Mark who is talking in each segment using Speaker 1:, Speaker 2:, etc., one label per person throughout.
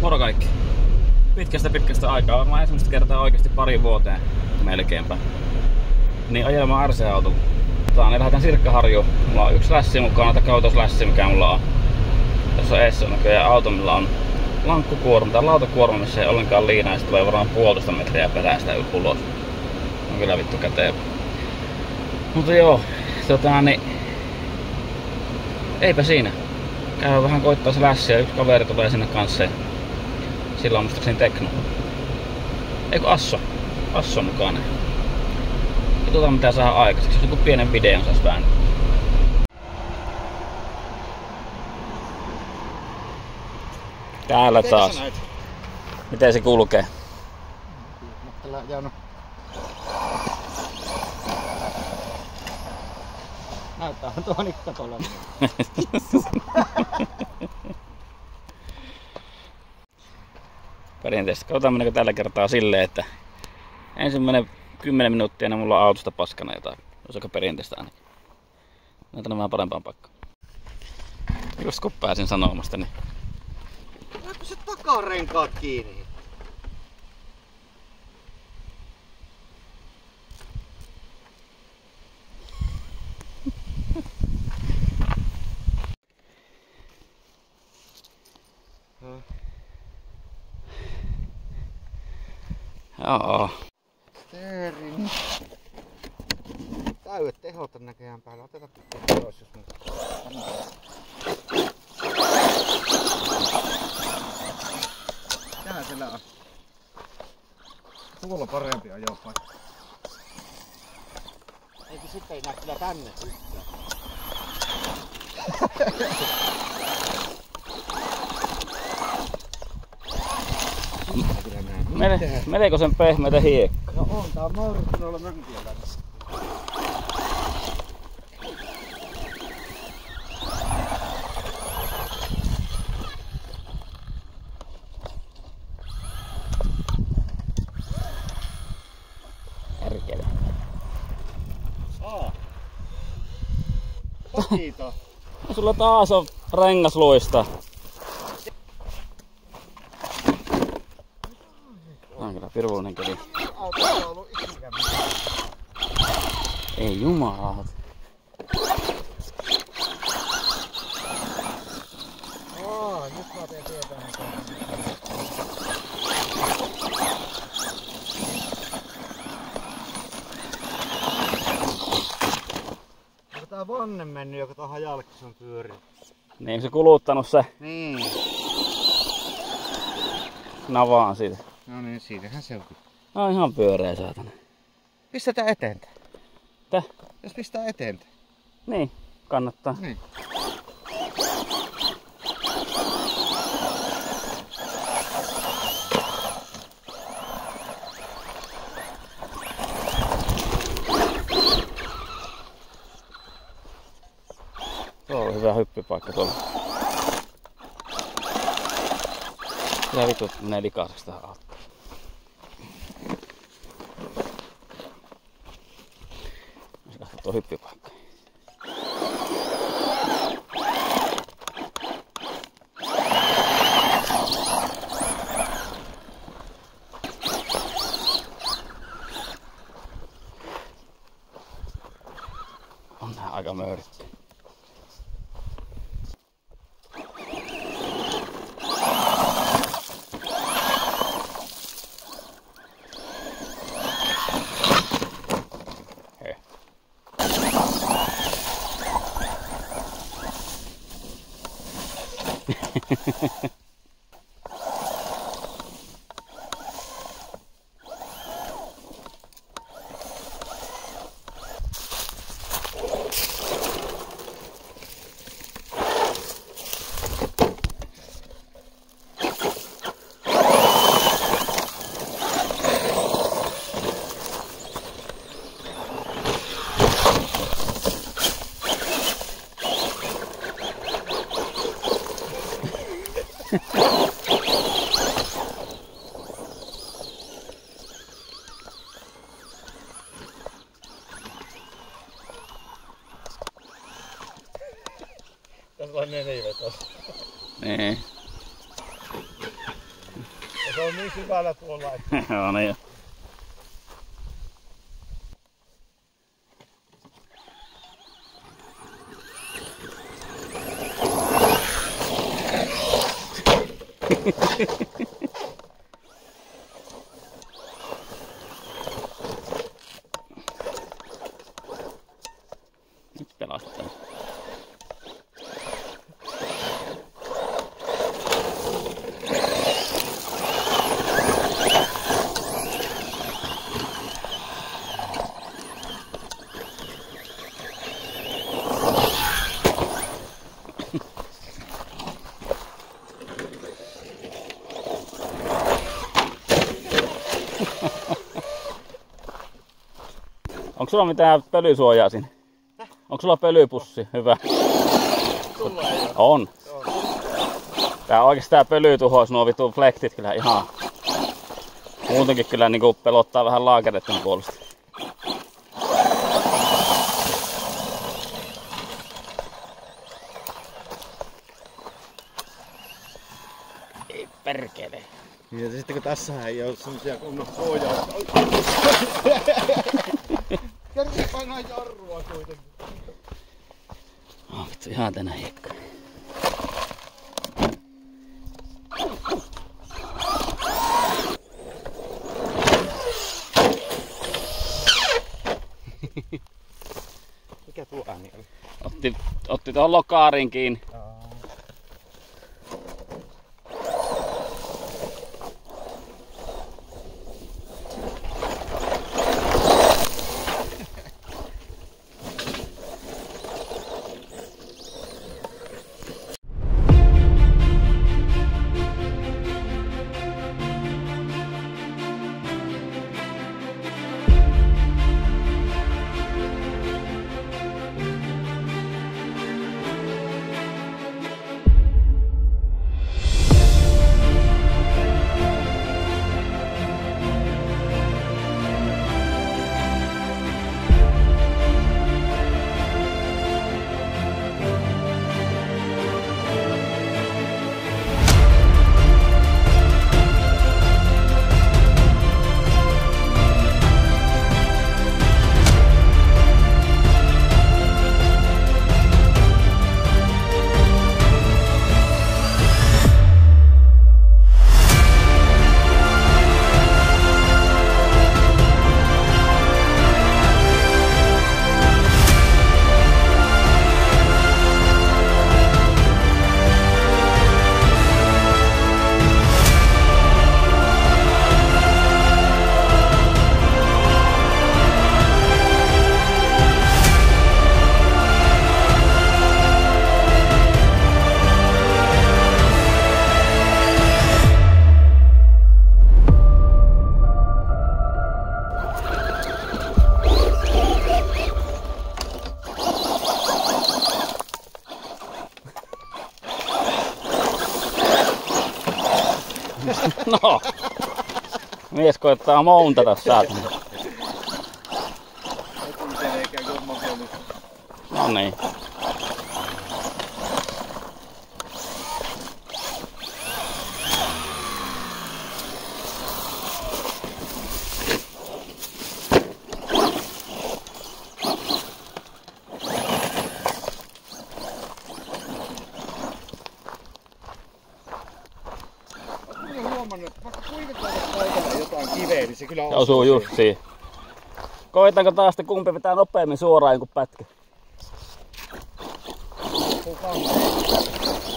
Speaker 1: Moro kaikki. Pitkästä aikaa, varmaan ensimmäistä kertaa oikeasti pari vuoteen melkeinpä. Niin ajelemaan RC-autolla. Lähdetään Sirkkaharjuun. Mulla on yksi lässi mukana, kautoslässi mikä mulla on. Tässä on eessä näköjään auto, millä on lankkukuorma tai lautakuorma, missä ei ollenkaan liinaa, ja se tulee varmaan 1,5 metriä perästä ulos. On kyllä vittu käteen. Mutta joo, eipä siinä. Käy vähän koittaa se lässi ja yksi kaveri tulee sinne kanssa. Ja sillä on muistaakseni Tekno. Eikö Asso? Asso on mukana. Katsotaan mitä saa aikaiseksi. Jos joku pienen videon saisi vääntää. Täällä taas. Miten se kulkee?
Speaker 2: Näyttää tuo nikkatolla.
Speaker 1: Perinteisesti. Katsotaan mennäkö tällä kertaa silleen, että ensimmäinen 10 minuuttia niin mulla on autosta paskana jotain. Olisi aika perinteistä ainakin. Näytän vähän parempaan paikkaan. Just kun pääsin sanomasta, niin...
Speaker 2: Laitko se takarenkaat kiinni?
Speaker 1: Joo.
Speaker 2: Steering. Täydet tehot on näköjään päällä. Otetaan pois jos nyt. Tähän siellä on. Tuolla on parempi ajopaikka. Eikö sitten ei näe kyllä tänne yhtään.
Speaker 1: Meneekö sen pehmeitä hiekkaa?
Speaker 2: No on, tää on mahdollisuus olla mönkiä lähdössä.
Speaker 1: Herkele.
Speaker 2: Kiitos.
Speaker 1: Sulla taas on rengas luista. On kyllä pirvullinen keli.
Speaker 2: Auto on ollut ikinä.
Speaker 1: Ei jumalauta.
Speaker 2: Nyt mä teen tietää. Onko tää vanne mennyt, joka tuohon jalkis on pyörinyt?
Speaker 1: Niin se kuluttanut se
Speaker 2: Niin.
Speaker 1: navaan siitä.
Speaker 2: No niin, siitähän se on.
Speaker 1: No ihan pyöreä saatana.
Speaker 2: Pistetään eteentä.
Speaker 1: Täh?
Speaker 2: Jos pistää eteentä.
Speaker 1: Niin, kannattaa.
Speaker 2: Niin.
Speaker 1: Tuo on hyvä hyppypaikka tuolla. Ja vittu menee likaiseksi tähän autoon. Mä katson tuo hyppypaikka. On nää aika möyritty.
Speaker 2: Se on niin syvällä tuolla, että...
Speaker 1: Joo, niin jo. Nyt pelastaa. Onko sulla mitään pölysuojaa siinä? Onko sulla pölypussi? Hyvä.
Speaker 2: Sulla ei ole.
Speaker 1: On. Tää oikeesti tää pölytuhous, nuo vitun flektit kyllä ihan... Muutenkin kyllä niinku pelottaa vähän laakereiden puolesta. Ei perkele.
Speaker 2: Ja sitten kun tässähän ei oo semmosia kunnon suojaa. Kerran painaa jarrua kuitenkin.
Speaker 1: Oh, vittu ihan tänä hiekka.
Speaker 2: Mikä tuo ääni oli?
Speaker 1: Otti tuohon lokaariin kiinni. No, mies koittaa mountata saatana. No niin.
Speaker 2: Vaikka kuinka paikalla jotain kiveä, niin se kyllä
Speaker 1: osuu just siihen. Koitanko taas sitten kumpi vetää nopeammin suoraan kuin pätkä?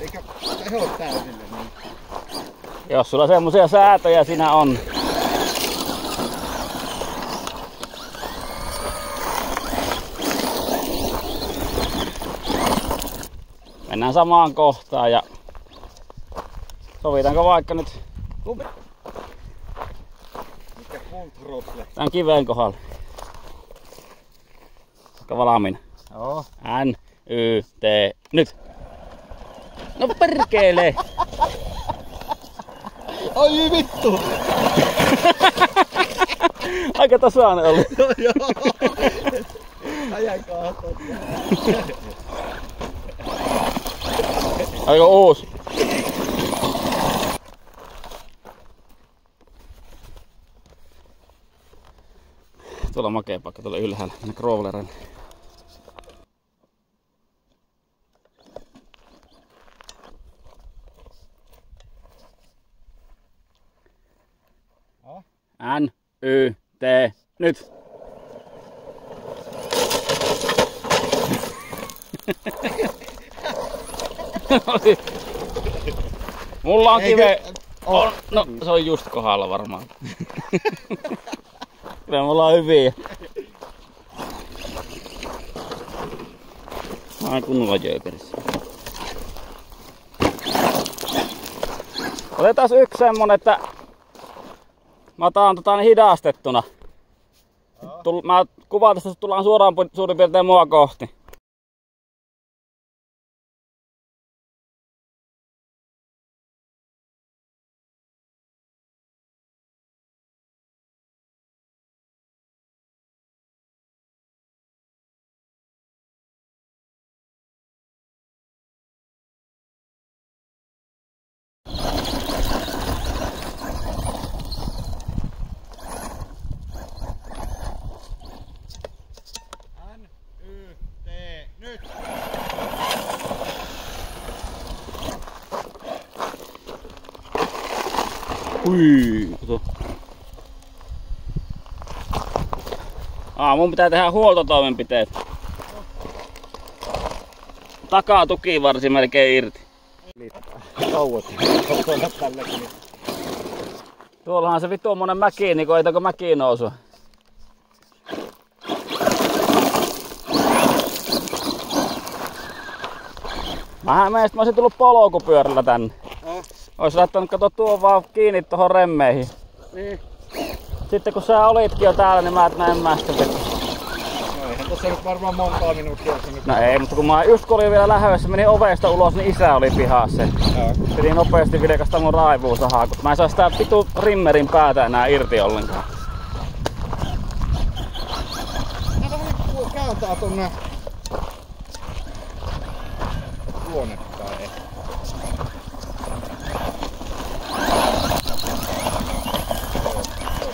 Speaker 2: Eikä tehot täysille niin.
Speaker 1: Jos sulla semmosia säätöjä siinä on. Mennään samaan kohtaan ja sovitaanko vaikka nyt
Speaker 2: mikä kontrottle?
Speaker 1: tän kiveen kohdalla. Onko valmiina?
Speaker 2: Joo.
Speaker 1: N, Y, T, nyt! No perkele!
Speaker 2: Ai vittu!
Speaker 1: Aika tasainen oli.
Speaker 2: Joo. Ajan kahtot.
Speaker 1: Aika uusi. Tuolla on makea paikka tuolla ylhäällä, mennä crawlerille. N-Y-T, nyt! Mulla on kive... No, se on just kohdalla varmaan. Kyllä mulla on hyviä. Mä oon kunnolla jöykerissä. Otetaan yksi semmonen, että mä otan hidastettuna. Mä kuvaan tästä, tullaan suoraan suurin piirtein mua kohti.
Speaker 2: Nyt!
Speaker 1: Ui, kato. Mun pitää tehdä huoltotoimenpiteet. Takaa tukivarsi melkein irti.
Speaker 2: Kauat. Tälläkin.
Speaker 1: Tuollahan se vittuommonen mäki, niin koitako mäkiin nousua? Mä olisin tullut polkupyörällä tänne. Ois laittanut kato tuon vaan kiinni tohon remmeihin.
Speaker 2: Niin.
Speaker 1: Sitten kun sä olitkin jo täällä, niin mä näin mä sitten vettä.
Speaker 2: No eihän tossa nyt varmaan montaa minuuttia.
Speaker 1: No ei, mutta kun mä just kun olin vielä lähdössä, menin ovesta ulos, niin isä oli pihassa. Piti nopeasti vilkasta mun raivuusahaa, kun mä en saa sitä vitu rimmerin päätä enää irti ollenkaan.
Speaker 2: Mä vähän kääntää tonne luonnettaan ehkä.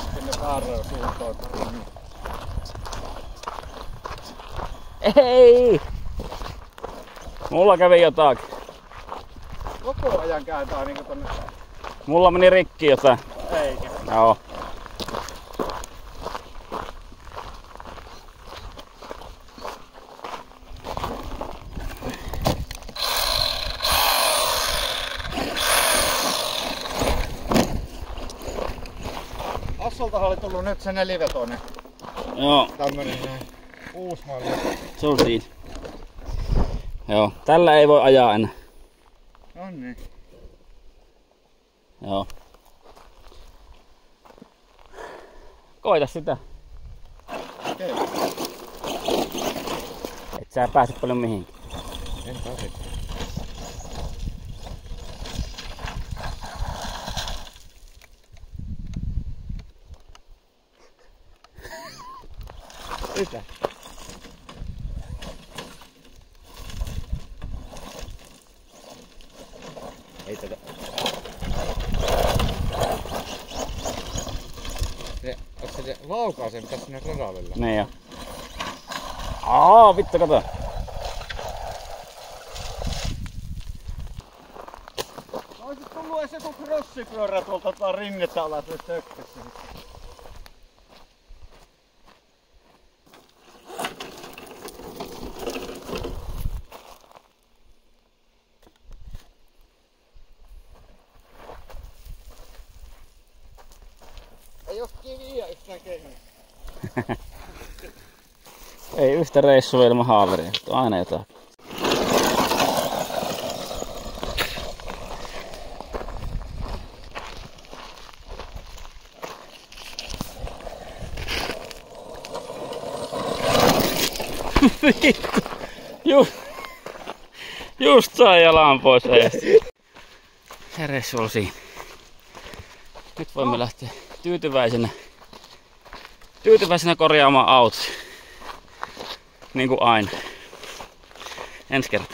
Speaker 2: Sitten ne väärään suuntaan.
Speaker 1: Ei! Mulla kävi jotakin.
Speaker 2: Koko ajan kääntää niinku tonne.
Speaker 1: Mulla meni rikki jotain.
Speaker 2: Eikä.
Speaker 1: Joo.
Speaker 2: Assoltahan oli tullut nyt se 4-vetoinen.
Speaker 1: Joo.
Speaker 2: Tämmönen uusi malli.
Speaker 1: Se on siinä. Joo. Tällä ei voi ajaa enää.
Speaker 2: No niin.
Speaker 1: Joo. Koita sitä.
Speaker 2: Okei.
Speaker 1: Et sä pääse paljon mihinkään.
Speaker 2: En pääse. Mitä? Ei tätä. Se laukaa sen pitäis sinne radallella.
Speaker 1: Niin jo. Vittu kato.
Speaker 2: Oisit tullut ees joku crossipyörä tuolta rinnettä alas nyt tökkässä. Ei oo kiviä yhtään kehää.
Speaker 1: Ei yhtä reissua ilman haaveria, on aina jotain. Vittu! Just sai jalan pois ajasta. Se reissu oli siinä. Nyt voimme lähteä tyytyväisenä korjaamaan auto. Niin kuin aina. Ensi kertaa.